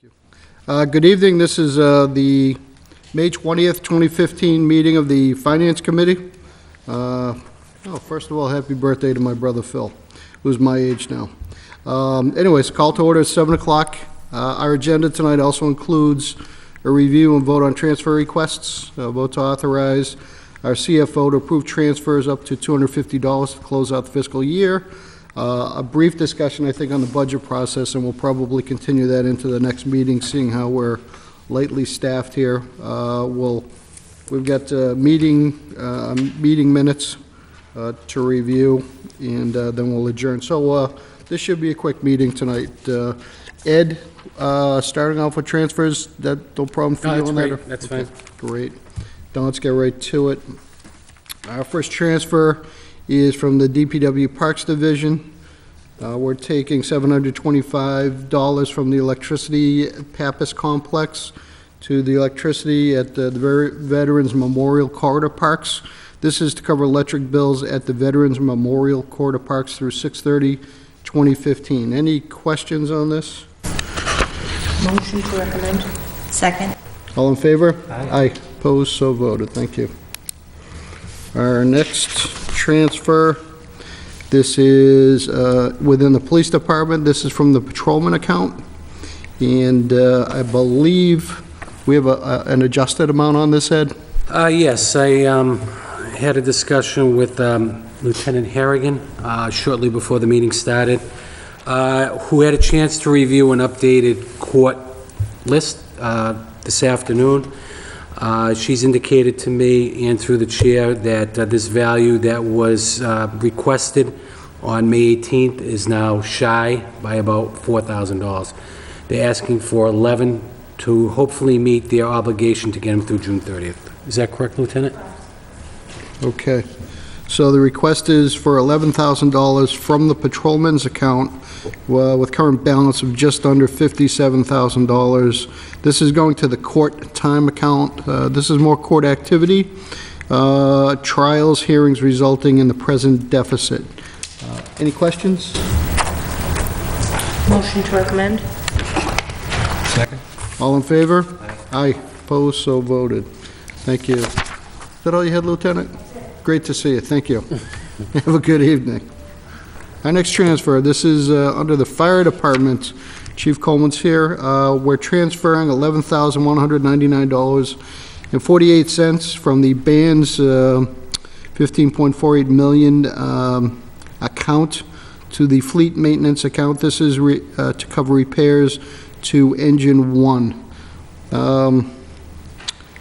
Good evening. This is the May 20th, 2015 meeting of the Finance Committee. First of all, happy birthday to my brother Phil, who's my age now. Anyways, call to order at 7 o'clock. Our agenda tonight also includes a review and vote on transfer requests, vote to authorize our CFO to approve transfers up to $250 to close out the fiscal year. A brief discussion, I think, on the budget process, and we'll probably continue that into the next meeting, seeing how we're lightly staffed here. We've got meeting minutes to review, and then we'll adjourn. So this should be a quick meeting tonight. Ed, starting off with transfers, that no problem for you on that? That's fine. Great. Then let's get right to it. Our first transfer is from the DPW Parks Division. We're taking $725 from the electricity Pappas Complex to the electricity at the Veterans Memorial Corridor Parks. This is to cover electric bills at the Veterans Memorial Corridor Parks through 6/30/2015. Any questions on this? Motion to recommend. Second. All in favor? Aye. Opposed, so voted. Thank you. Our next transfer, this is within the police department. This is from the patrolman account, and I believe we have an adjusted amount on this, Ed? Yes, I had a discussion with Lieutenant Harrigan shortly before the meeting started, who had a chance to review an updated court list this afternoon. She's indicated to me and through the chair that this value that was requested on May 18th is now shy by about $4,000. They're asking for 11 to hopefully meet their obligation to get them through June 30th. Is that correct, Lieutenant? Okay. So the request is for $11,000 from the patrolman's account with current balance of just under $57,000. This is going to the court time account. This is more court activity, trials, hearings resulting in the present deficit. Any questions? Motion to recommend. Second. All in favor? Aye. Opposed, so voted. Thank you. Is that all you had, Lieutenant? Great to see you. Thank you. Have a good evening. Our next transfer, this is under the fire department. Chief Coleman's here. We're transferring $11,199.48 from the band's $15.48 million account to the fleet maintenance account. This is to cover repairs to Engine 1.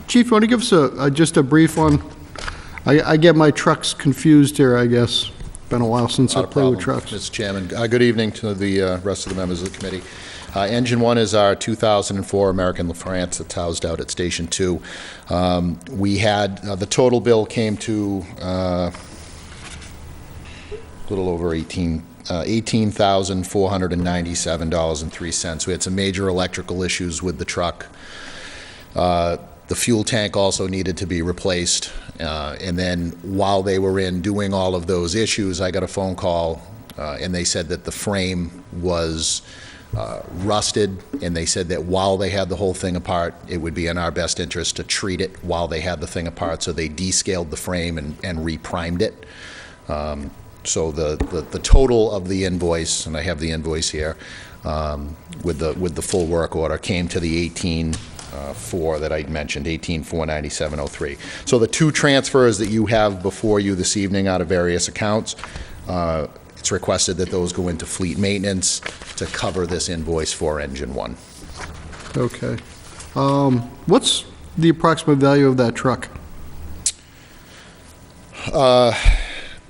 Chief, you want to give us just a brief on? I get my trucks confused here, I guess. Been a while since I played with trucks. Mr. Chairman. Good evening to the rest of the members of the committee. Engine 1 is our 2004 American LaFrance that's housed out at Station 2. We had, the total bill came to a little over $18,497.03. We had some major electrical issues with the truck. The fuel tank also needed to be replaced. And then while they were in doing all of those issues, I got a phone call and they said that the frame was rusted, and they said that while they had the whole thing apart, it would be in our best interest to treat it while they had the thing apart. So they descaled the frame and reprimed it. So the total of the invoice, and I have the invoice here, with the full work order, came to the 18,400 that I mentioned, 18,497.03. So the two transfers that you have before you this evening out of various accounts, it's requested that those go into fleet maintenance to cover this invoice for Engine 1. Okay. What's the approximate value of that truck?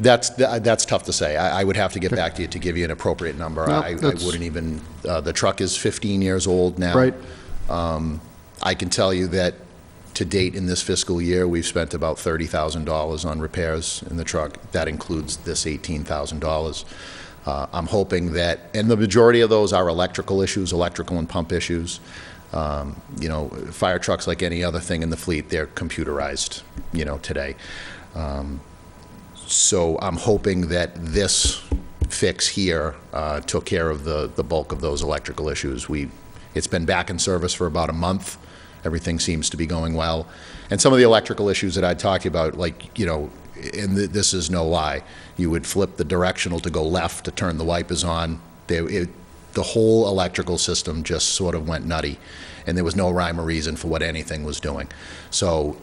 That's tough to say. I would have to get back to you to give you an appropriate number. No, I wouldn't even, the truck is 15 years old now. Right. I can tell you that to date in this fiscal year, we've spent about $30,000 on repairs in the truck. That includes this $18,000. I'm hoping that, and the majority of those are electrical issues, electrical and pump issues. You know, fire trucks, like any other thing in the fleet, they're computerized, you know, today. So I'm hoping that this fix here took care of the bulk of those electrical issues. We It's been back in service for about a month. Everything seems to be going well. And some of the electrical issues that I talked about, like, and this is no lie, you would flip the directional to go left to turn the wipers on. The whole electrical system just sort of went nutty, and there was no rhyme or reason for what anything was doing. So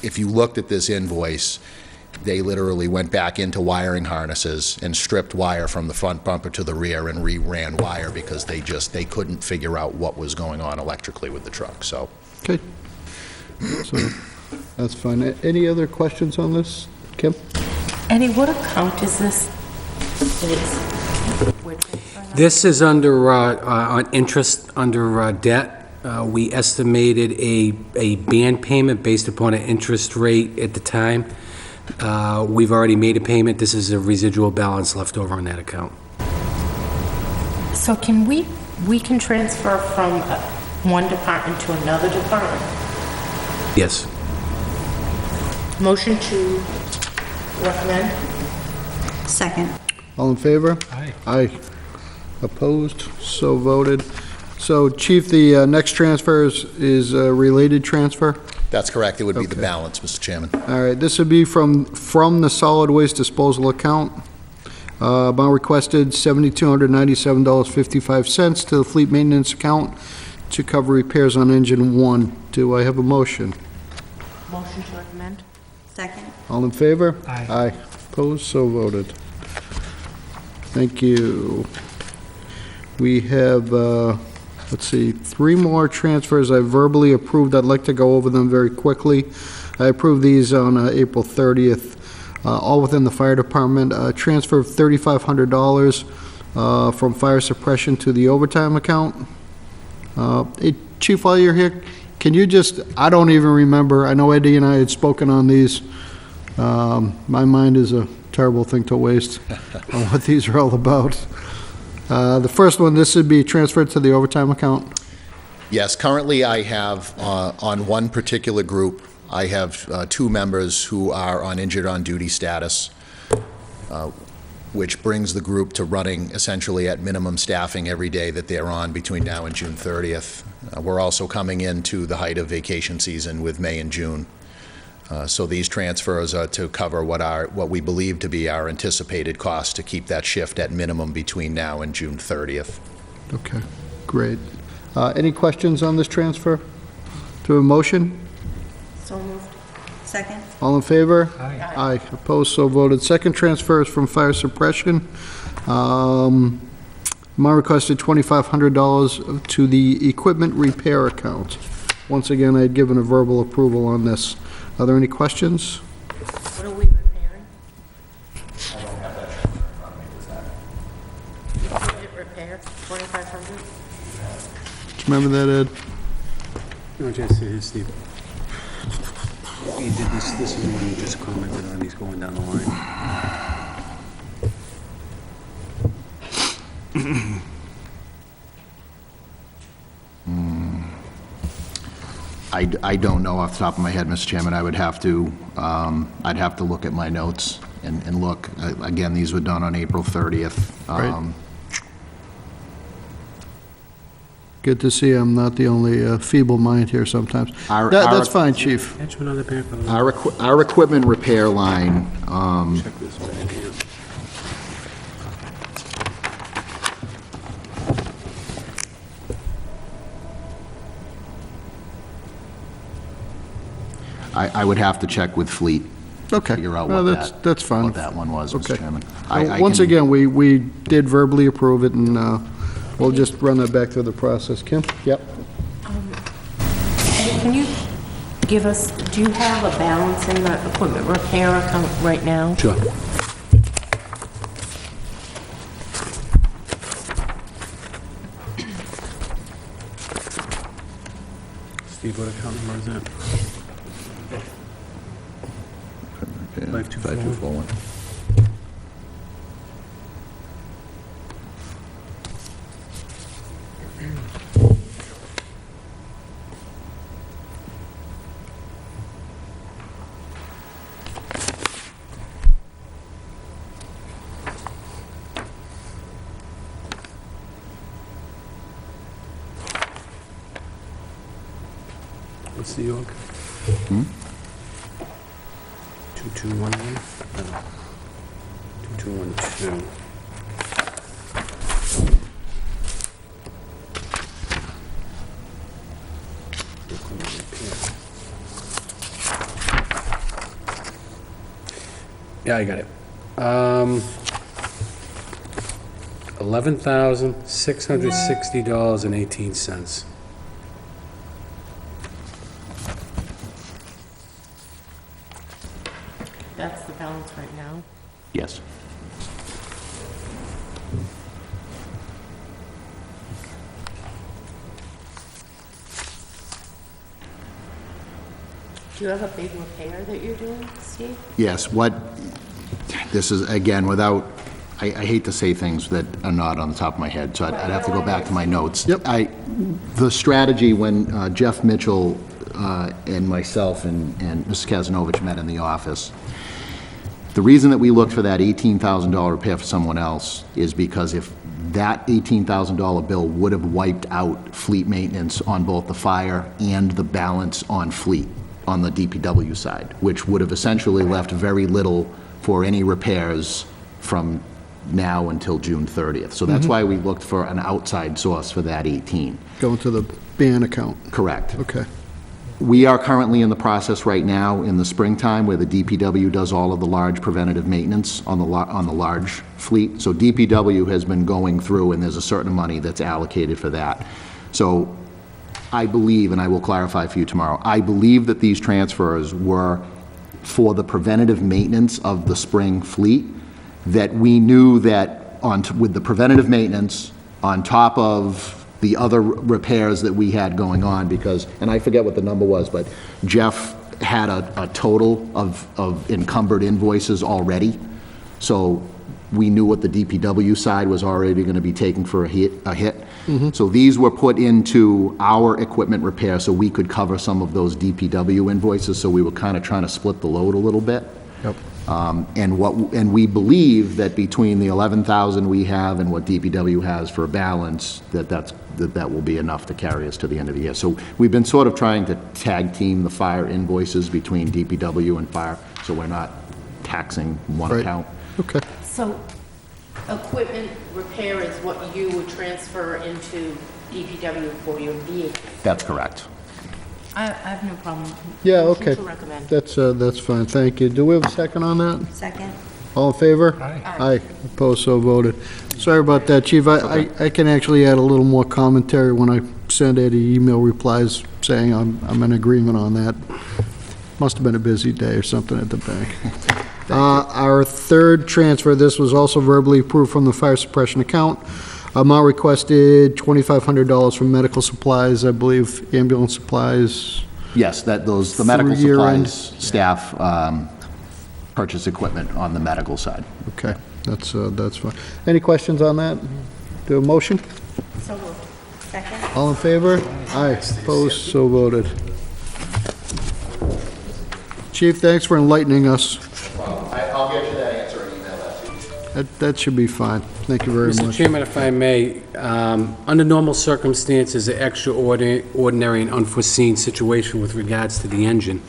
if you looked at this invoice, they literally went back into wiring harnesses and stripped wire from the front bumper to the rear and re-ran wire because they couldn't figure out what was going on electrically with the truck, so. Okay. So, that's fine. Any other questions on this, Kim? Eddie, what account is this? It is. We're transferring it? This is under, on interest under debt. We estimated a band payment based upon an interest rate at the time. We've already made a payment. This is a residual balance left over on that account. So can we can transfer from one department to another department? Yes. Motion to recommend? Second. All in favor? Aye. Aye. Opposed? So voted. So, Chief, the next transfer is a related transfer? That's correct, it would be the Okay. balance, Mr. Chairman. All right, this would be from the solid waste disposal account. Amount requested, $7,297.55 to the fleet maintenance account to cover repairs on engine 1. Do I have a motion? Motion to recommend? Second. All in favor? Aye. Aye. Opposed? So voted. Thank you. We have, let's see, 3 more transfers I verbally approved. I'd like to go over them very quickly. I approved these on April 30th, all within the fire department. Transfer of $3,500 from fire suppression to the overtime account. Hey, Chief, while you're here, can you just, I don't even remember, I know Eddie and I had spoken on these. My mind is a terrible thing to waste on what these are all about. The first one, this would be transferred to the overtime account. Yes, currently I have, on one particular group, I have 2 members who are on injured on duty status, which brings the group to running essentially at minimum staffing every day that they're on between now and June 30th. We're also coming into the height of vacation season with May and June. So these transfers are to cover what we believe to be our anticipated cost to keep that shift at minimum between now and June 30th. Okay, great. Any questions on this transfer? To a motion? So moved. Second. All in favor? Aye. Aye. Opposed, so voted. Second transfer is from fire suppression. Amount requested $2,500 to the equipment repair account. Once again, I had given a verbal approval on this. Are there any questions? What are we repairing? I don't have that in front of me, was that? Equipment repair, 2,500? Do you remember that, Ed? No, just Steve. He did this is the one you just commented on, he's going down the line. I don't know off the top of my head, Mr. Chairman. I would have to, I'd have to look at my notes and look. Again, these were done on April 30th. Right. Good to see I'm not the only feeble mind here sometimes. That's fine, Chief. Catch him another back of the Our equipment repair line, check this back here. I would have to check with Fleet, Okay. figure out Well, what that's fine. what that one was, Mr. Okay. Chairman. Once again, we did verbally approve it, and we'll just run that back through the process. Kim? Yep. Eddie, can you give us, do you have a balance in the equipment repair account right now? Sure. Steve, what account number is that? 5241. What's the York? 2211? No. 2212. Yeah, I got it. $11,660.18. That's the balance right now. Yes. Do you have a big repair that you're doing, Steve? Yes, this is, again, I hate to say things that are not on the top of my head, so I'd have to go back to my notes. Yep. The strategy when Jeff Mitchell and myself and Mrs. Kazanovich met in the office, the reason that we looked for that $18,000 repair for someone else is because if that $18,000 bill would have wiped out fleet maintenance on both the fire and the balance on fleet on the DPW side, which would have essentially left very little for any repairs from now until June 30th. So that's why we looked for an outside source for that 18. Going to the ban account. Correct. Okay. We are currently in the process right now in the springtime where the DPW does all of the large preventative maintenance on the large fleet. So DPW has been going through, and there's a certain money that's allocated for that. So I believe, and I will clarify for you tomorrow, I believe that these transfers were for the preventative maintenance of the spring fleet, that we knew that with the preventative maintenance on top of the other repairs that we had going on, because, and I forget what the number was, but Jeff had a total of encumbered invoices already. So we knew what the DPW side was already going to be taking for a hit. So these were put into our equipment repair so we could cover some of those DPW invoices, so we were kind of trying to split the load a little bit. Yep. And we believe that between the 11,000 we have and what DPW has for a balance, that will be enough to carry us to the end of the year. So we've been sort of trying to tag team the fire invoices between DPW and fire, so we're not taxing one Right. account. Okay. So equipment repair is what you would transfer into DPW for your vehicle? That's correct. I have no problem. Yeah, Motion okay. to recommend. That's fine, thank you. Do we have a second on that? Second. All in favor? Aye. Opposed, so voted. Sorry about that, Chief. I can actually add a little more commentary when I send Eddie email replies saying I'm in agreement on that. Must have been a busy day or something at the bank. Our third transfer, this was also verbally approved from the fire suppression account. Amount requested $2,500 from medical supplies, I believe ambulance supplies. Yes, the medical Through year-end. supplies staff purchase equipment on the medical side. Okay, that's fine. Any questions on that? Do a motion? So moved. Second. All in favor? Aye. Opposed, so voted. Chief, thanks for enlightening us. I'll get you that answer and email that to you. That should be fine. Thank you very Mr. much. Chairman, if I may, under normal circumstances, an extraordinary and unforeseen situation with regards to the engine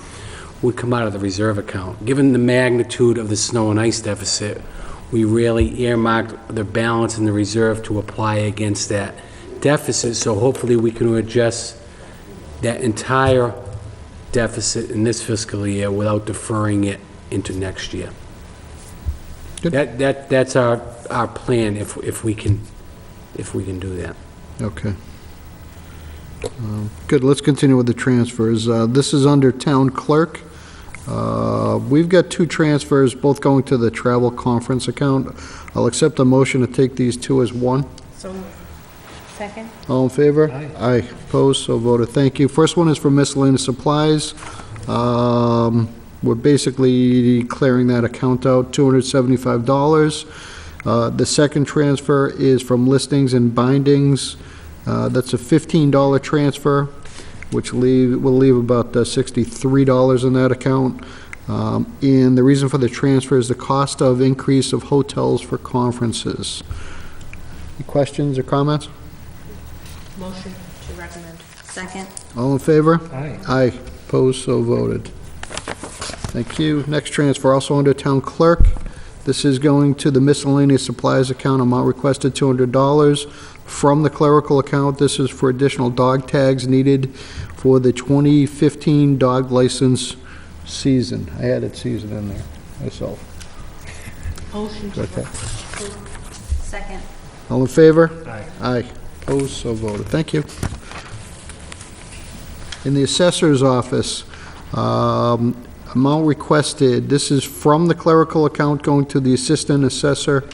would come out of the reserve account. Given the magnitude of the snow and ice deficit, we really earmarked the balance in the reserve to apply against that deficit, so hopefully we can adjust that entire deficit in this fiscal year without deferring it into next year. Good. That's our plan if we can do that. Okay. Good, let's continue with the transfers. This is under town clerk. We've got two transfers, both going to the travel conference account. I'll accept a motion to take these two as one. So moved. Second? All in favor? Aye. Opposed, so voted. Thank you. First one is for miscellaneous supplies. We're basically clearing that account out, $275. The second transfer is from listings and bindings. That's a $15 transfer, which will leave about $63 in that account. And the reason for the transfer is the cost of increase of hotels for conferences. Any questions or comments? Motion to recommend. Second. All in favor? Aye. Aye. Opposed, so voted. Thank you. Next transfer, also under Town Clerk. This is going to the miscellaneous supplies account, amount requested $200 from the clerical account. This is for additional dog tags needed for the 2015 dog license season. I added season in there myself. Motion to Okay. Second. All in favor? Aye. Aye. Opposed, so voted. Thank you. In the assessor's office, amount requested, this is from the clerical account going to the assistant assessor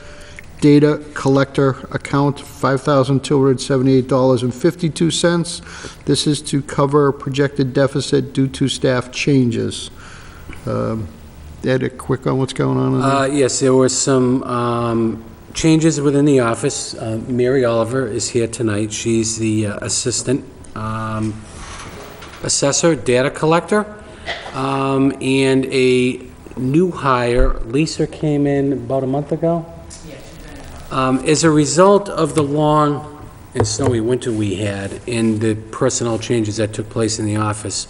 data collector account, $5,278.52. This is to cover projected deficit due to staff changes. Ed, a quick on what's going on in there? Yes, there were some changes within the office. Mary Oliver is here tonight. She's the assistant assessor, data collector, and a new hire, Lisa, came in about a month ago. As a result of the long and snowy winter we had and the personnel changes that took place in the office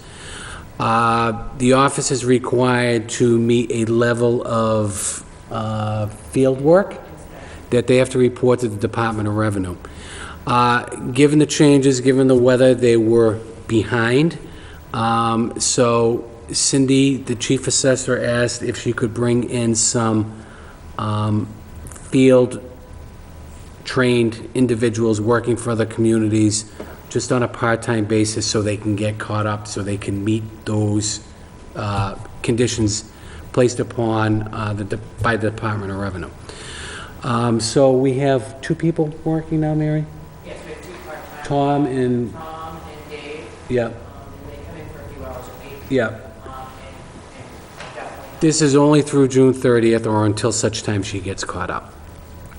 is required to meet a level of field work that they have to report to the Department of Revenue. Given the changes, given the weather, they were behind. So Cindy, the chief assessor, asked if she could bring in some field-trained individuals working for other communities just on a part-time basis so they can get caught up, so they can meet those conditions placed upon by the Department of Revenue. So we have two people working now, Mary? Yes, we have two part-time. Tom and, Tom and Dave. yeah, They come in for a few hours a week. yeah. And definitely. This is only through June 30th or until such time she gets caught up.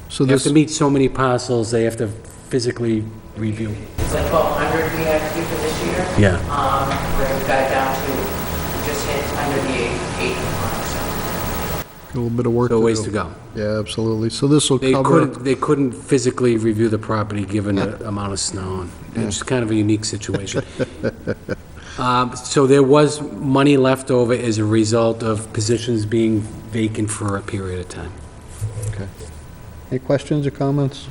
So They have this, to meet so many parcels, they have to physically review. It's like 1,200 we had to do for this year. Yeah. Where we got it down to, we just hit under the 8 mark, so. a little bit of work to So do. ways to go. Yeah, absolutely. So this will They cover, couldn't physically review the property given the amount of snow. It's kind of a unique situation. So there was money left over as a result of positions being vacant for a period of time. okay. Any questions or comments?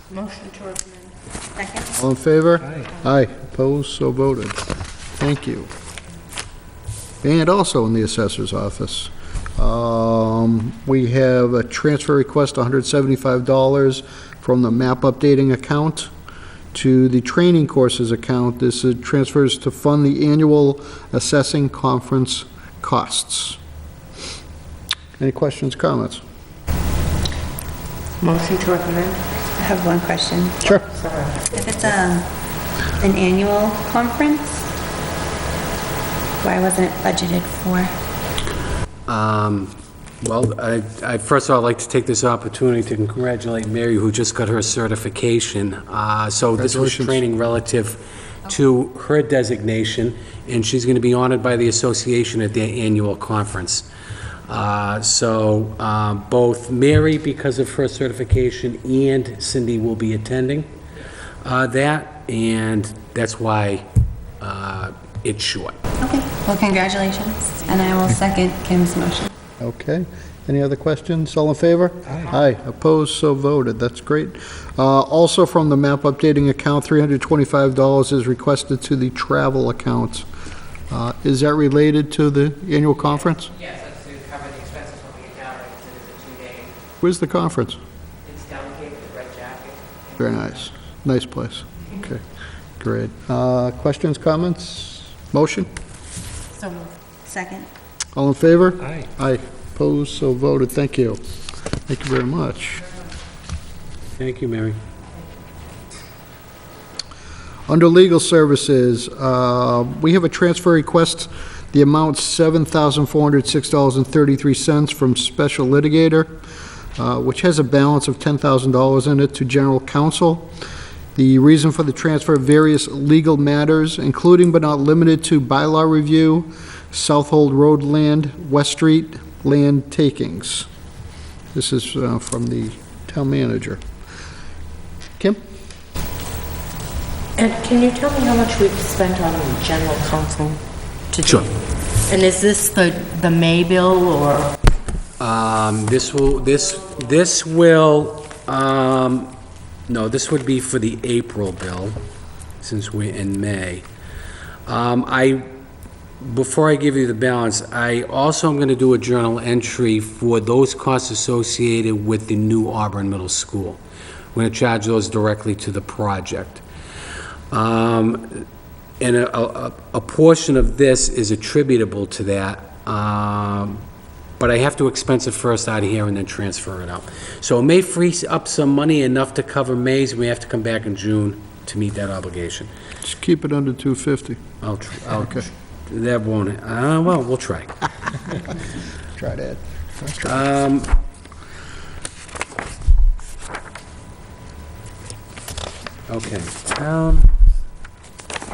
Motion to recommend. Second. All in favor? Aye. Opposed, so voted. Thank you. And also in the assessor's office, we have a transfer request, $175 from the map updating account to the training courses account. This transfers to fund the annual assessing conference costs. Any questions, comments? Motion to recommend. I have one question. Sure. If it's an annual conference, why wasn't it budgeted for? Well, I first of all, I'd like to take this opportunity to congratulate Mary, who just got her certification. So this was Congratulations. training relative to her designation, and she's going to be honored by the association at their annual conference. So both Mary, because of her certification, and Cindy will be attending that, and that's why it's short. Okay, well, congratulations, and I will second Kim's motion. Okay. Any other questions? All in favor? Aye. Opposed, so voted. That's great. Also from the map updating account, $325 is requested to the travel account. Is that related to the annual conference? Yes, that's to cover the expenses when we get down there, because it is a 2-day, Where's the conference? it's down the Cape with the Red Jacket. Very nice. Nice place. Okay, great. Questions, comments? Motion? So moved. Second. All in favor? Aye. Aye. Opposed, so voted. Thank you. Thank you very much. Thank you, Mary. Under legal services, we have a transfer request, the amount $7,406.33 from special litigator, which has a balance of $10,000 in it, to general counsel. The reason for the transfer, various legal matters, including but not limited to bylaw review, Southold Road land, West Street land takings. This is from the town manager. Kim? And can you tell me how much we've spent on general counsel to date? Sure. And is this the May bill, or? This would be for the April bill, since we're in May. Before I give you the balance, I also am gonna do a journal entry for those costs associated with the new Auburn Middle School. We're gonna charge those directly to the project. And a portion of this is attributable to that, but I have to expense it first out of here and then transfer it out. So it may free up some money enough to cover May's, we have to come back in June to meet that obligation. Just keep it under 250. Okay. That won't, well, we'll try. Try that. Okay, town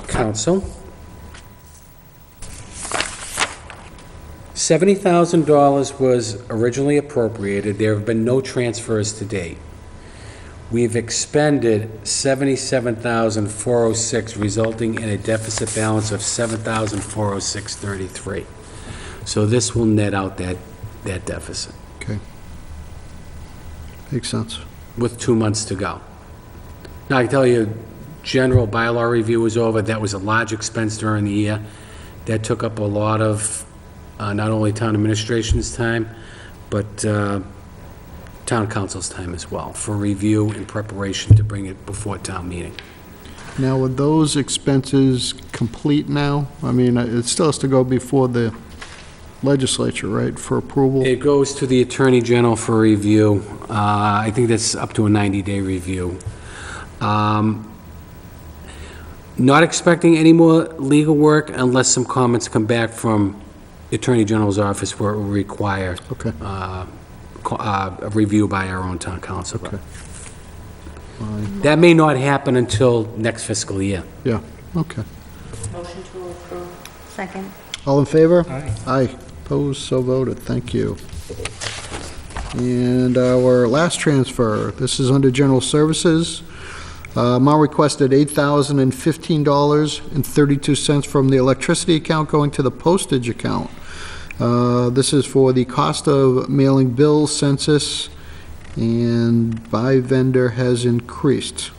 council. $70,000 was originally appropriated. There have been no transfers to date. We've expended $77,406, resulting in a deficit balance of $7,406.33. So this will net out that deficit Okay. Makes sense. with 2 months to go. Now, I can tell you, general bylaw review was over. That was a large expense during the year. That took up a lot of not only town administration's time, but town council's time as well, for review and preparation to bring it before town meeting. Now, are those expenses complete now? I mean, it still has to go before the legislature, right, for approval? It goes to the Attorney General for review. I think that's up to a 90-day review. Not expecting any more legal work unless some comments come back from the Attorney General's office where it will require Okay. a review by our own town council. Okay. That may not happen until next fiscal year. Yeah, okay. Motion to approve. Second. All in favor? Aye. Opposed, so voted. Thank you. And our last transfer, this is under General Services. Amount requested $8,015.32 from the electricity account going to the postage account. This is for the cost of mailing bills, census, and by vendor has increased.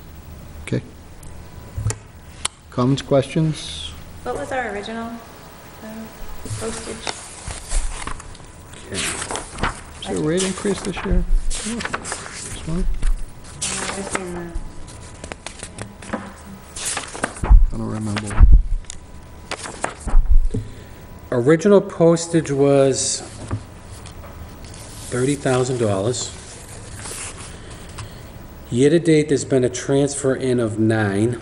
Okay. Comments, questions? What was our original postage? Is there a rate increase this year? Smart. I don't remember. Original postage was $30,000. Year-to-date, there's been a transfer in of 9.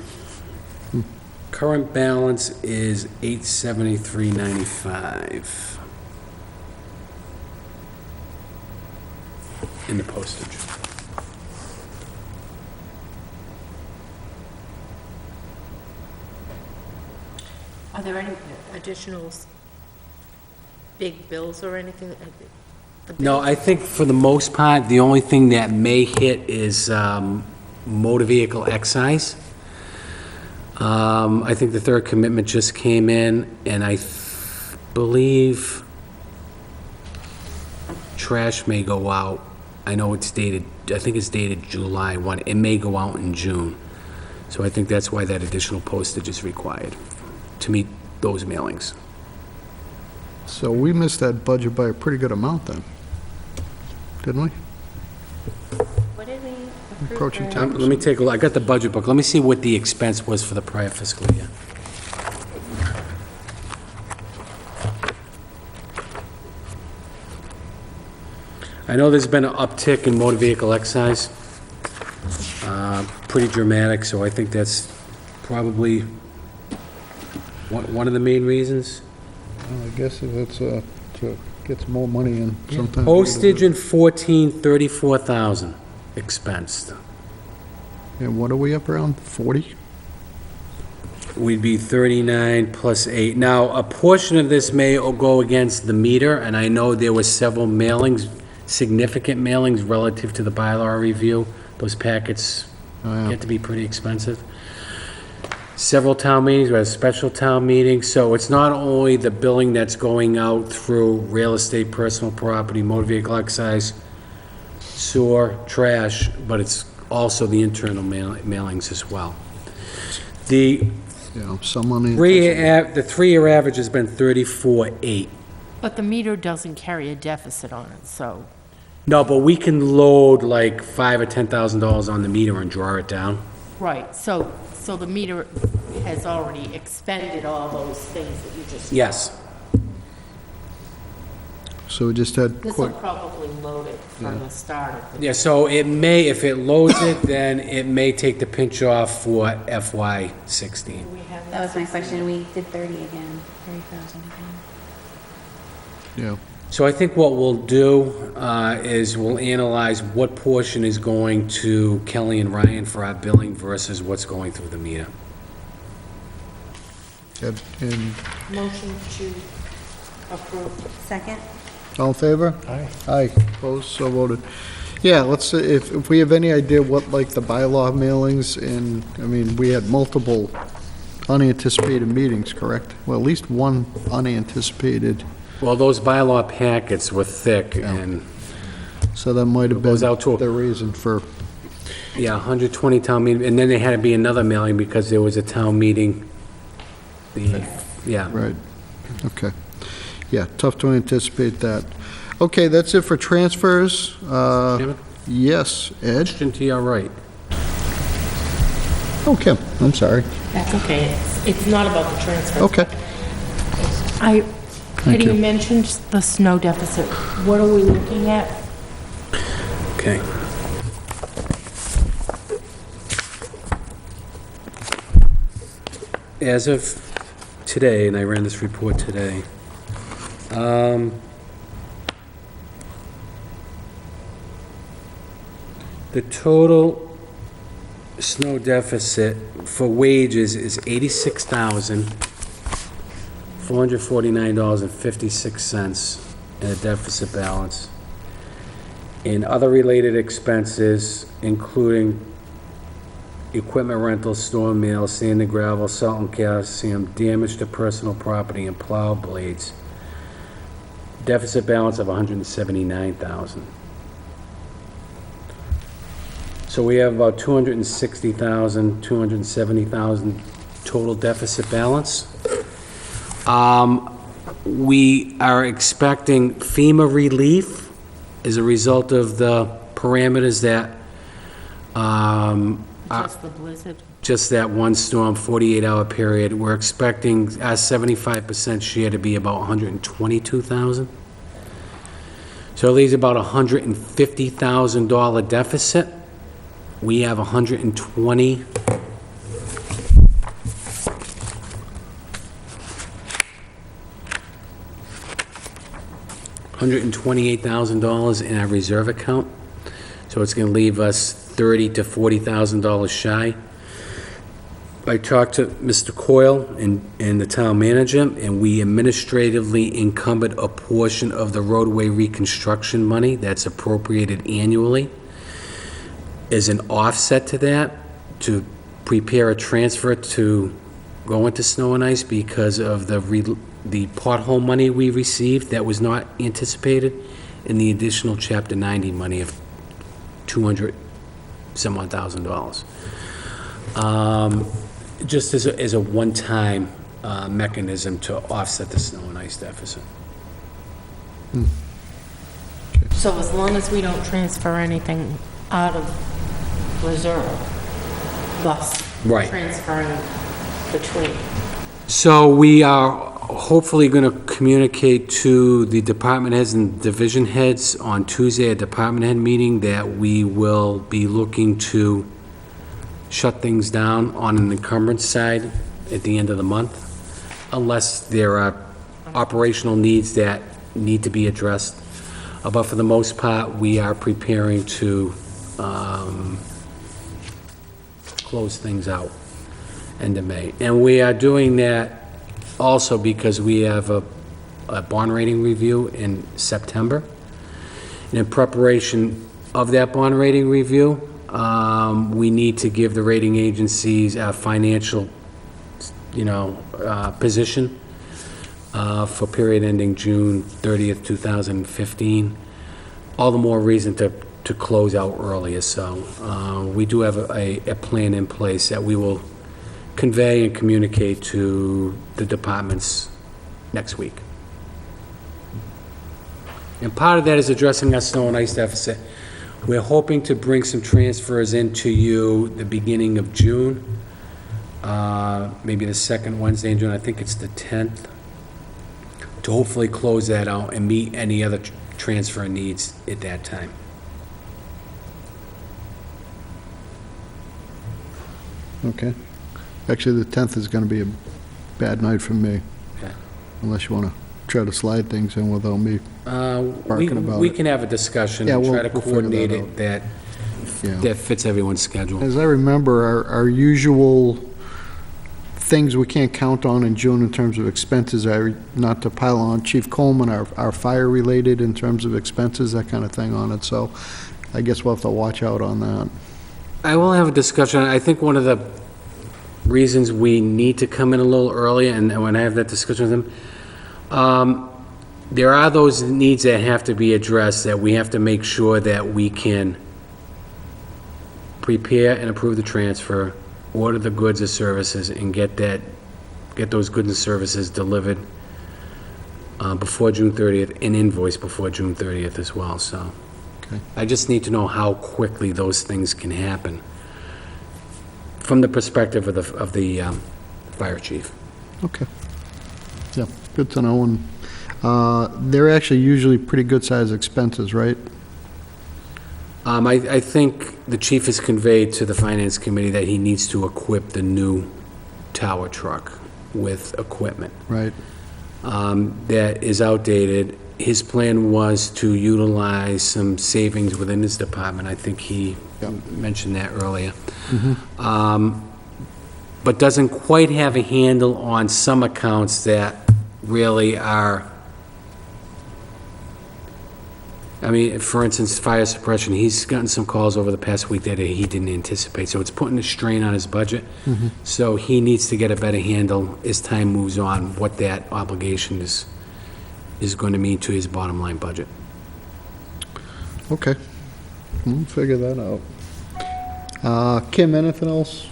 Current balance is $873.95 in the postage. Are there any additional big bills or anything? No, I think for the most part, the only thing that may hit is motor vehicle excise. I think the third commitment just came in, and I believe trash may go out. I know it's dated, I think it's dated July 1. It may go out in June. So I think that's why that additional postage is required, to meet those mailings. So we missed that budget by a pretty good amount then, didn't we? What did we approve? Approaching for- 10%. Let me take a look, I got the budget book, let me see what the expense was for the prior fiscal year. I know there's been an uptick in motor vehicle excise, pretty dramatic, so I think that's probably one of the main reasons. Well, I guess if it's, to get some more money in sometime. Postage in 14, 34,000 expensed. And what are we up around, 40? We'd be 39 plus 8. Now, a portion of this may go against the meter, and I know there were several mailings, significant mailings relative to the bylaw review. Those packets Oh, yeah. get to be pretty expensive. several town meetings, we have special town meetings, so it's not only the billing that's going out through real estate, personal property, motor vehicle excise, sewer, trash, but it's also the internal mailings as well. The You know, someone, the 3-year average has been 34.8. But the meter doesn't carry a deficit on it, so, No, but we can load like $5,000 or $10,000 on the meter and draw it down. right, so the meter has already expended all those things that you just. Yes. so we just had This will quick, probably load it from the start of the. Yeah, so it may, if it loads it, then it may take the pinch off for FY '16. We have That was my question. We did 30 again, 30,000 again. yeah. So I think what we'll do is we'll analyze what portion is going to Kelly and Ryan for our billing versus what's going through the meter. And Motion to approve. Second? all in favor? Aye. Aye, opposed, so voted. Yeah, let's, if we have any idea what, like, the bylaw mailings, and, I mean, we had multiple unanticipated meetings, correct? Well, at least one unanticipated, Well, those bylaw packets were thick, and, so that might have been Goes out to- the reason for, yeah, 120 town meeting, and then there had to be another mailing because there was a town meeting. Yeah. right, okay. Yeah, tough to anticipate that. Okay, that's it for transfers. Chairman? Yes, Ed? Question to your right. Oh, Kim, I'm sorry. That's okay, it's not about the transfer. Okay. Had you you. mentioned the snow deficit, what are we looking at? Okay. As of today, and I ran this report today, the total snow deficit for wages is $86,449.56 in a deficit balance. In other related expenses, including equipment rental, storm meal, sand and gravel, salt and calcium, damage to personal property, and plow blades, deficit balance of $179,000. So we have about $260,000, $270,000 total deficit balance. We are expecting FEMA relief as a result of the parameters that, Just the blizzard? just that one storm, 48-hour period. We're expecting our 75% share to be about $122,000. So it leaves about $150,000 deficit. We have 120. $128,000 in our reserve account. So it's going to leave us $30,000 to $40,000 shy. I talked to Mr. Coyle and the town manager, and we administratively encumbered a portion of the roadway reconstruction money that's appropriated annually as an offset to that, to prepare a transfer to go into snow and ice because of the pothole money we received that was not anticipated, and the additional Chapter 90 money of $200,000. Just as a one-time mechanism to offset the snow and ice deficit. So as long as we don't transfer anything out of reserve, thus Right. transferring between. So we are hopefully going to communicate to the department heads and division heads on Tuesday, a department head meeting, that we will be looking to shut things down on an encumbrance side at the end of the month, unless there are operational needs that need to be addressed. But for the most part, we are preparing to close things out end of May. And we are doing that also because we have a bond rating review in September. And in preparation of that bond rating review, we need to give the rating agencies our financial position for period ending June 30th, 2015. All the more reason to close out earlier. So we do have a plan in place that we will convey and communicate to the departments next week. And part of that is addressing our snow and ice deficit. We're hoping to bring some transfers into you the beginning of June, maybe the second Wednesday in June, I think it's the 10th, to hopefully close that out and meet any other transfer needs at that time. Okay. Actually, the 10th is going to be a bad night for me, Okay. unless you want to try to slide things in without me. Barking about We it. can have a discussion Yeah, and try we'll to figure coordinate that it that Yeah. fits everyone's schedule. As I remember, our usual things we can't count on in June in terms of expenses are, not to pile on Chief Coleman, our fire-related in terms of expenses, that kind of thing on it, so I guess we'll have to watch out on that. I will have a discussion. I think one of the reasons we need to come in a little earlier, and when I have that discussion with them, there are those needs that have to be addressed, that we have to make sure that we can prepare and approve the transfer, order the goods or services, and get those goods and services delivered before June 30th, and invoiced before June 30th as well, so. Okay. I just need to know how quickly those things can happen from the perspective of the fire chief. Okay. Yeah, good to know, and they're actually usually pretty good-sized expenses, right? I think the chief has conveyed to the finance committee that he needs to equip the new tower truck with equipment Right. that is outdated. His plan was to utilize some savings within his department. I think he Yep. mentioned that earlier. But doesn't quite have a handle on some accounts that really are, I mean, for instance, fire suppression, he's gotten some calls over the past week that he didn't anticipate, so it's putting a strain on his budget. So he needs to get a better handle as time moves on, what that obligation is going to mean to his bottom line budget. Okay. We'll figure that out. Kim, anything else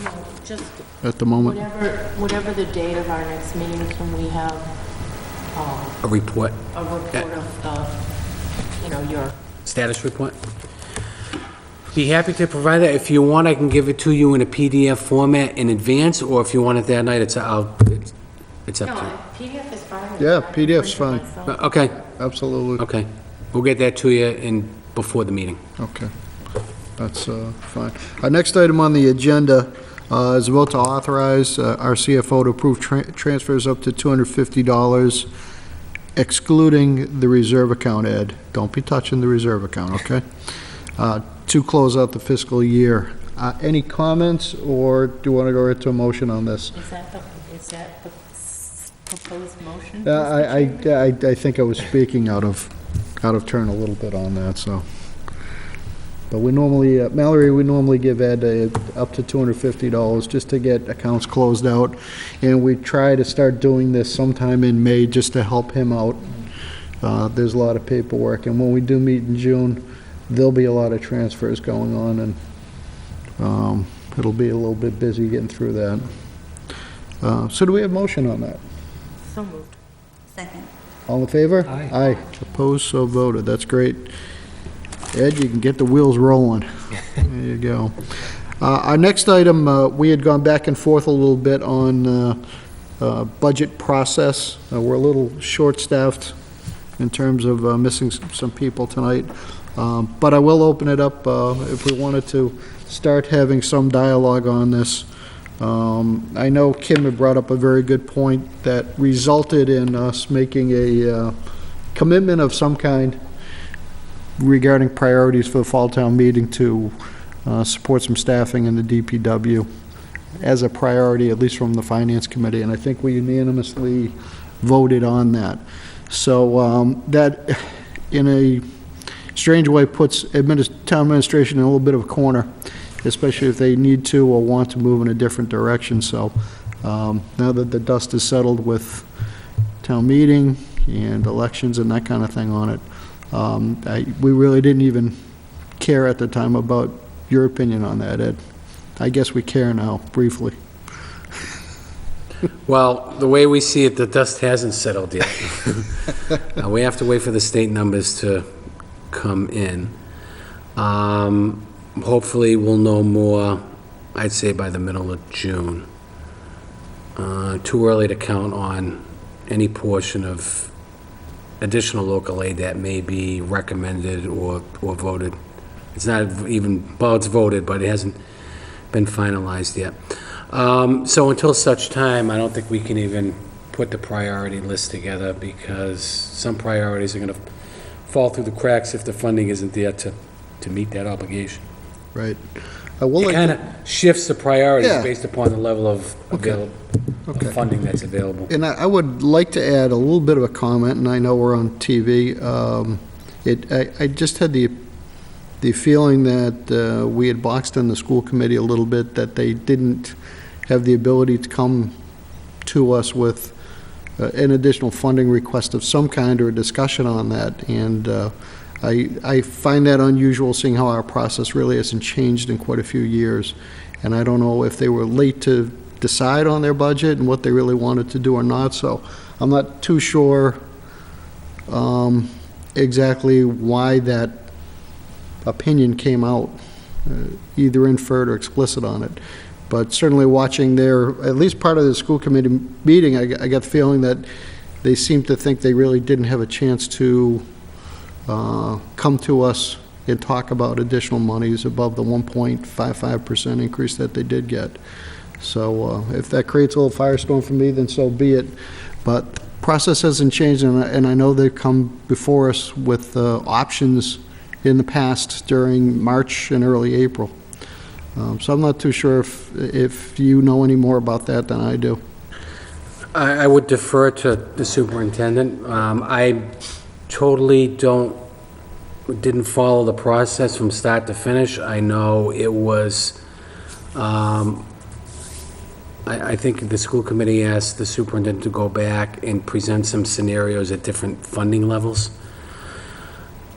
No, just at the moment? whatever the date of our next meeting, can we have A report, a report of your, status report? Be happy to provide that. If you want, I can give it to you in a PDF format in advance, or if you want it that night, it's up to you. PDF is fine. Yeah, PDF's fine. Okay, Absolutely. okay. We'll get that to you before the meeting. Okay. That's fine. Our next item on the agenda is about to authorize our CFO to approve transfers up to $250, excluding the reserve account, Ed. Don't be touching the reserve account, okay? To close out the fiscal year. Any comments, or do you want to go right to a motion on this? Is that the proposed motion? I think I was speaking out of turn a little bit on that, so. But we normally, Mallory, we normally give Ed up to $250 just to get accounts closed out. And we try to start doing this sometime in May just to help him out. There's a lot of paperwork, and when we do meet in June, there'll be a lot of transfers going on, and it'll be a little bit busy getting through that. So do we have motion on that? So moved. Second. All in favor? Aye. Aye. Opposed, so voted. That's great. Ed, you can get the wheels rolling. There you go. Our next item, we had gone back and forth a little bit on budget process. We're a little short-staffed in terms of missing some people tonight. But I will open it up if we wanted to start having some dialogue on this. I know Kim had brought up a very good point that resulted in us making a commitment of some kind regarding priorities for the fall town meeting to support some staffing in the DPW as a priority, at least from the Finance Committee, and I think we unanimously voted on that. So that, in a strange way, puts town administration in a little bit of a corner, especially if they need to or want to move in a different direction. So Now that the dust is settled with town meeting and elections and that kind of thing on it, we really didn't even care at the time about your opinion on that, Ed. I guess we care now, briefly. Well, the way we see it, the dust hasn't settled yet. We have to wait for the state numbers to come in. Hopefully, we'll know more, I'd say, by the middle of June. Too early to count on any portion of additional local aid that may be recommended or voted. It's not even, well, it's voted, but it hasn't been finalized yet. So until such time, I don't think we can even put the priority list together, because some priorities are going to fall through the cracks if the funding isn't there to meet that obligation. Right. I will It like kind to- of shifts the priorities Yeah. based upon the level of Okay. funding that's available. And I would like to add a little bit of a comment, and I know we're on TV. I just had the feeling that we had boxed in the school committee a little bit, that they didn't have the ability to come to us with an additional funding request of some kind or a discussion on that. And I find that unusual, seeing how our process really hasn't changed in quite a few years. And I don't know if they were late to decide on their budget and what they really wanted to do or not. So I'm not too sure exactly why that opinion came out, either inferred or explicit on it. But certainly watching their, at least part of the school committee meeting, I got the feeling that they seemed to think they really didn't have a chance to come to us and talk about additional monies above the 1.55% increase that they did get. So if that creates a little firestorm for me, then so be it. But process hasn't changed, and I know they've come before us with options in the past during March and early April. So I'm not too sure if you know any more about that than I do. I would defer to the superintendent. I totally didn't follow the process from start to finish. I know it was, I think the school committee asked the superintendent to go back and present some scenarios at different funding levels.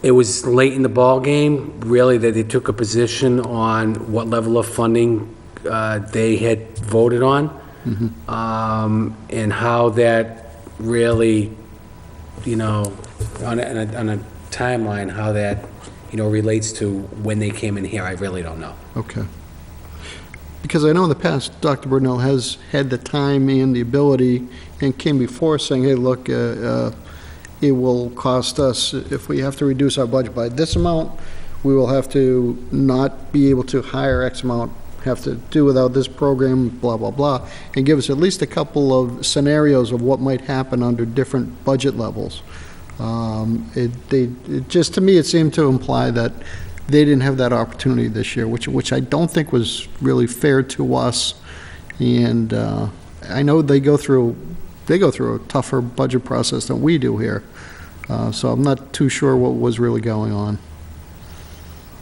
It was late in the ballgame, really, that they took a position on what level of funding they had voted on, and how that really, on a timeline, how that, relates to when they came in here. I really don't know. Okay. Because I know in the past, Dr. Brunel has had the time and the ability, and came before saying, hey, look, it will cost us, if we have to reduce our budget by this amount, we will have to not be able to hire X amount, have to do without this program, blah, blah, blah, and give us at least a couple of scenarios of what might happen under different budget levels. Just to me, it seemed to imply that they didn't have that opportunity this year, which I don't think was really fair to us. And I know they go through a tougher budget process than we do here. So I'm not too sure what was really going on.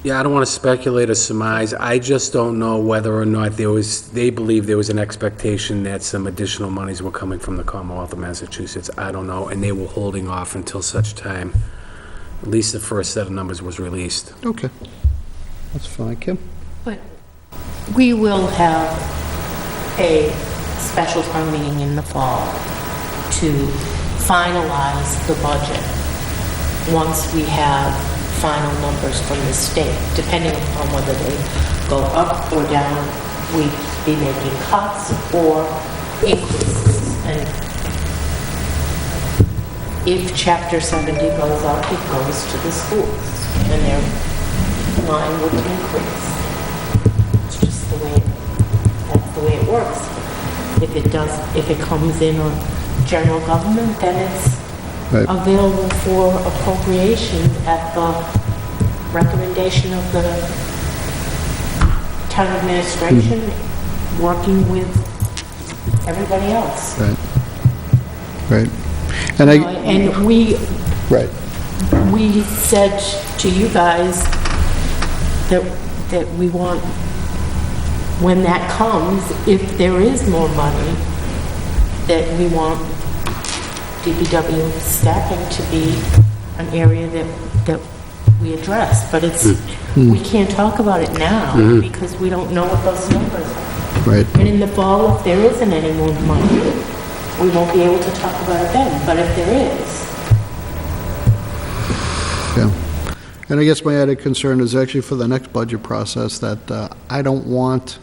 Yeah, I don't want to speculate or surmise. I just don't know whether or not they believe there was an expectation that some additional monies were coming from the Commonwealth of Massachusetts. I don't know, and they were holding off until such time, at least the first set of numbers was released. Okay. That's fine, Kim. But we will have a special town meeting in the fall to finalize the budget once we have final numbers from the state, depending upon whether they go up or down. We'd be making cuts or increases. And if Chapter 70 goes up, it goes to the schools, and their line would increase. It's just that's the way it works. If it comes in on general government, then it's Right. available for appropriation at the recommendation of the town administration, working with everybody else. Right. Right. And And right. we said to you guys that we want, when that comes, if there is more money, that we want DPW staffing to be an area that we address, but it's, we can't talk about it now because we don't know what those numbers are. Right. And in the fall, if there isn't any more money, we won't be able to talk about it then, but if there is, Yeah. And I guess my added concern is actually for the next budget process, that I don't want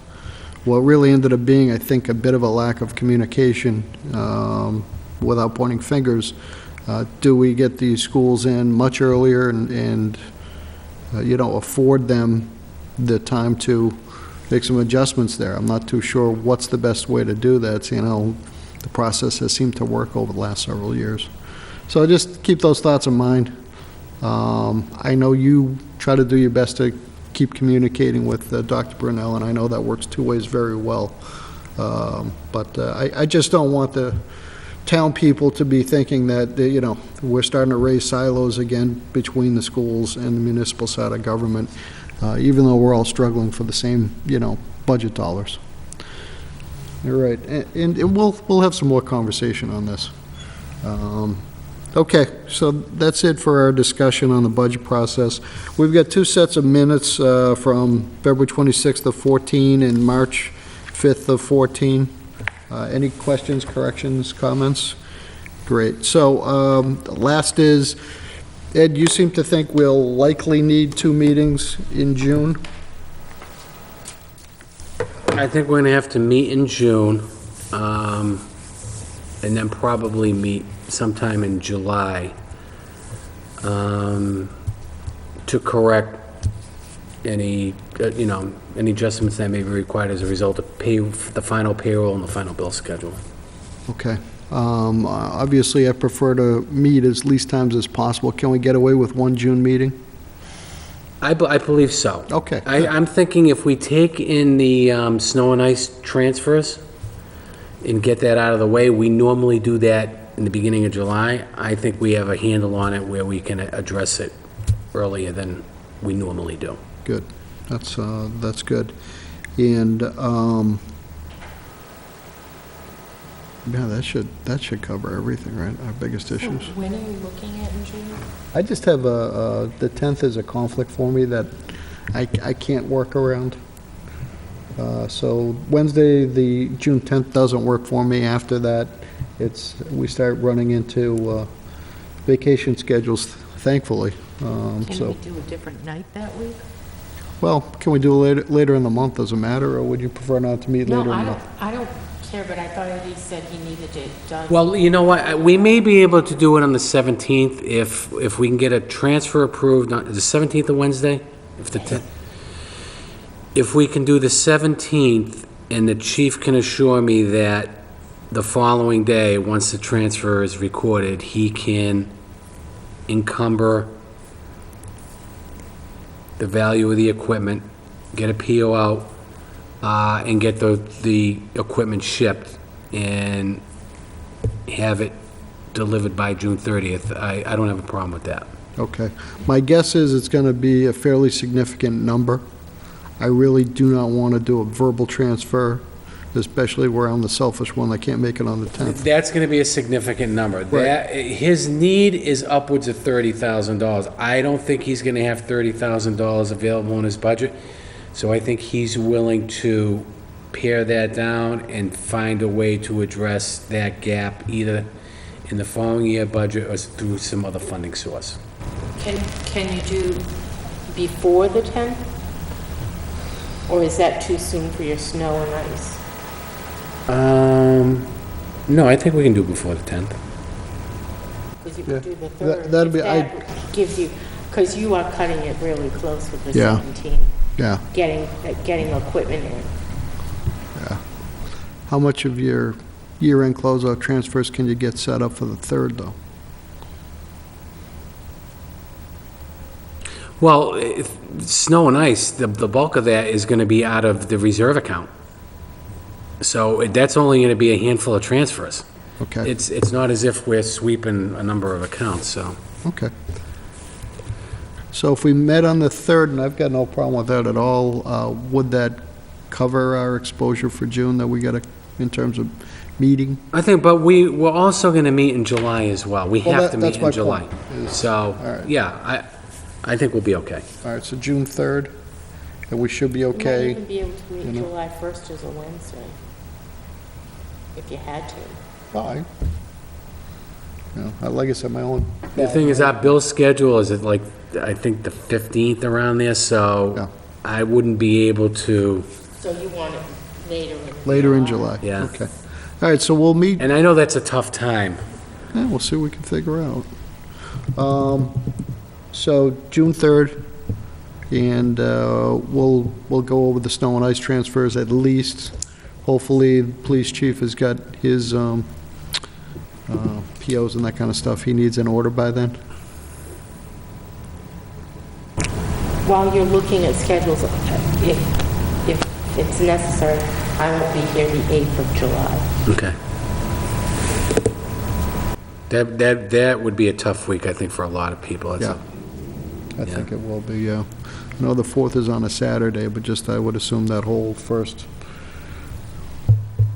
what really ended up being, I think, a bit of a lack of communication, without pointing fingers. Do we get these schools in much earlier and afford them the time to make some adjustments there? I'm not too sure what's the best way to do that, seeing how the process has seemed to work over the last several years. So just keep those thoughts in mind. I know you try to do your best to keep communicating with Dr. Brunel, and I know that works two ways very well. But I just don't want the town people to be thinking that, we're starting to raise silos again between the schools and the municipal side of government, even though we're all struggling for the same, budget dollars. You're right, and we'll have some more conversation on this. Okay, so that's it for our discussion on the budget process. We've got two sets of minutes from February 26th of 14 and March 5th of 14. Any questions, corrections, comments? Great. So last is, Ed, you seem to think we'll likely need 2 meetings in June? I think we're going to have to meet in June, and then probably meet sometime in July to correct any, any adjustments that may be required as a result of the final payroll and the final bill schedule. Okay. Obviously, I prefer to meet as least times as possible. Can we get away with 1 June meeting? I believe so. Okay. I'm thinking if we take in the snow and ice transfers and get that out of the way, we normally do that in the beginning of July. I think we have a handle on it where we can address it earlier than we normally do. Good. That's good. And, yeah, that should cover everything, right? Our biggest issues. when are you looking at in June? I just have the 10th is a conflict for me that I can't work around. So Wednesday, the June 10th doesn't work for me. After that, we start running into vacation schedules, thankfully. Can So, we do a different night that week? well, can we do it later in the month? Does it matter, or would you prefer not to meet No, later in the month? I don't care, but I thought he said he needed it done. Well, you know what, we may be able to do it on the 17th if we can get a transfer approved on the 17th of Wednesday? If we can do the 17th and the chief can assure me that the following day, once the transfer is recorded, he can encumber the value of the equipment, get a PO out, and get the equipment shipped, and have it delivered by June 30th, I don't have a problem with that. Okay. My guess is it's going to be a fairly significant number. I really do not want to do a verbal transfer, especially where I'm the selfish one that can't make it on the 10th. That's going to be a significant number. His need is upwards of $30,000. I don't think he's going to have $30,000 available in his budget, so I think he's willing to pare that down and find a way to address that gap, either in the following year budget or through some other funding source. Can you do before the 10th? Or is that too soon for your snow and ice? No, I think we can do before the 10th. Because you Yeah. could do the 3rd. That'd be- That gives you, because you are cutting it really close with the Yeah. 17th, Yeah. getting equipment in. How much of your year-end closeout transfers can you get set up for the 3rd, though? Well, snow and ice, the bulk of that is going to be out of the reserve account. So that's only going to be a handful of transfers. Okay. It's not as if we're sweeping a number of accounts, so. Okay. So if we met on the 3rd, and I've got no problem with that at all, would that cover our exposure for June that we got in terms of meeting. I think, but we're also going to meet in July as well. We Well, have to that's meet my in July. point, is- So, right. yeah, I think we'll be okay. All right, so June 3rd, and we should be You might okay. even be able to meet you know. July 1st as a Wednesday, if you had to. Fine. You know, like I said, my own. The thing is, our bill schedule is at like, I think the 15th around there, Yeah. so I wouldn't be able to, So you want it later in Later in July. Yeah. Okay. All right, so we'll meet, and I know that's a tough time. yeah, we'll see what we can figure out. So June 3rd, and we'll go over the snow and ice transfers at least. Hopefully, the police chief has got his POs and that kind of stuff he needs in order by then. While you're looking at schedules, if it's necessary, I won't be here the 8th of July. Okay. That would be a tough week, I think, for a lot of people. It's a- I think it will be, yeah. I know the 4th is on a Saturday, but just, I would assume that whole first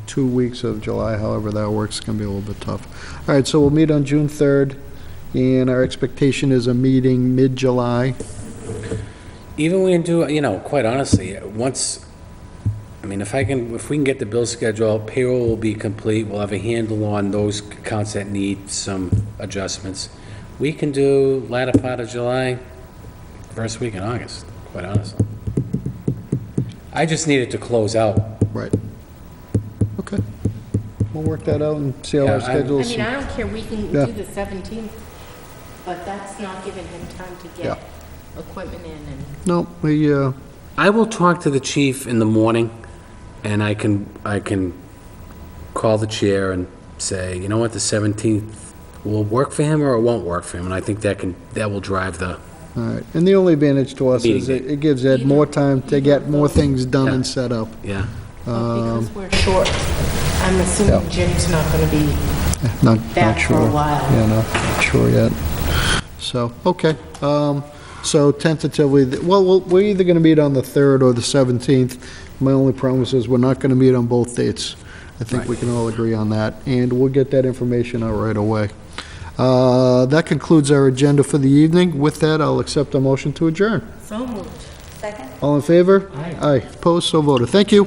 2 weeks of July, however that works, is going to be a little bit tough. All right, so we'll meet on June 3rd, and our expectation is a meeting mid-July. Even we can do, quite honestly, once, if we can get the bill schedule, payroll will be complete, we'll have a handle on those accounts that need some adjustments. We can do latter part of July, first week in August, quite honestly. I just need it to close out. Right. Okay. We'll work that out and see how Yeah, our schedules. I mean, I don't care, we can Yeah. do the 17th, but that's not giving him time to Yeah. get equipment in and... No, we, I will talk to the chief in the morning, and I can call the chair and say, you know what, the 17th will work for him or it won't work for him, and I think that will drive the, all right. And the only advantage to us is Meeting it gives Ed more time to get more things done Yeah. and set up. yeah. Well, because we're short, I'm assuming Yeah. Jim's not going to be Not back for sure. a while. Yeah, not sure yet. So, okay. So tentatively, we're either going to meet on the 3rd or the 17th. My only promise is we're not going to meet on both dates. I think we can all agree on that, and we'll get that information out right away. That concludes our agenda for the evening. With that, I'll accept a motion to adjourn. So moved. Second? All in favor? Aye. Opposed, so voted. Thank you.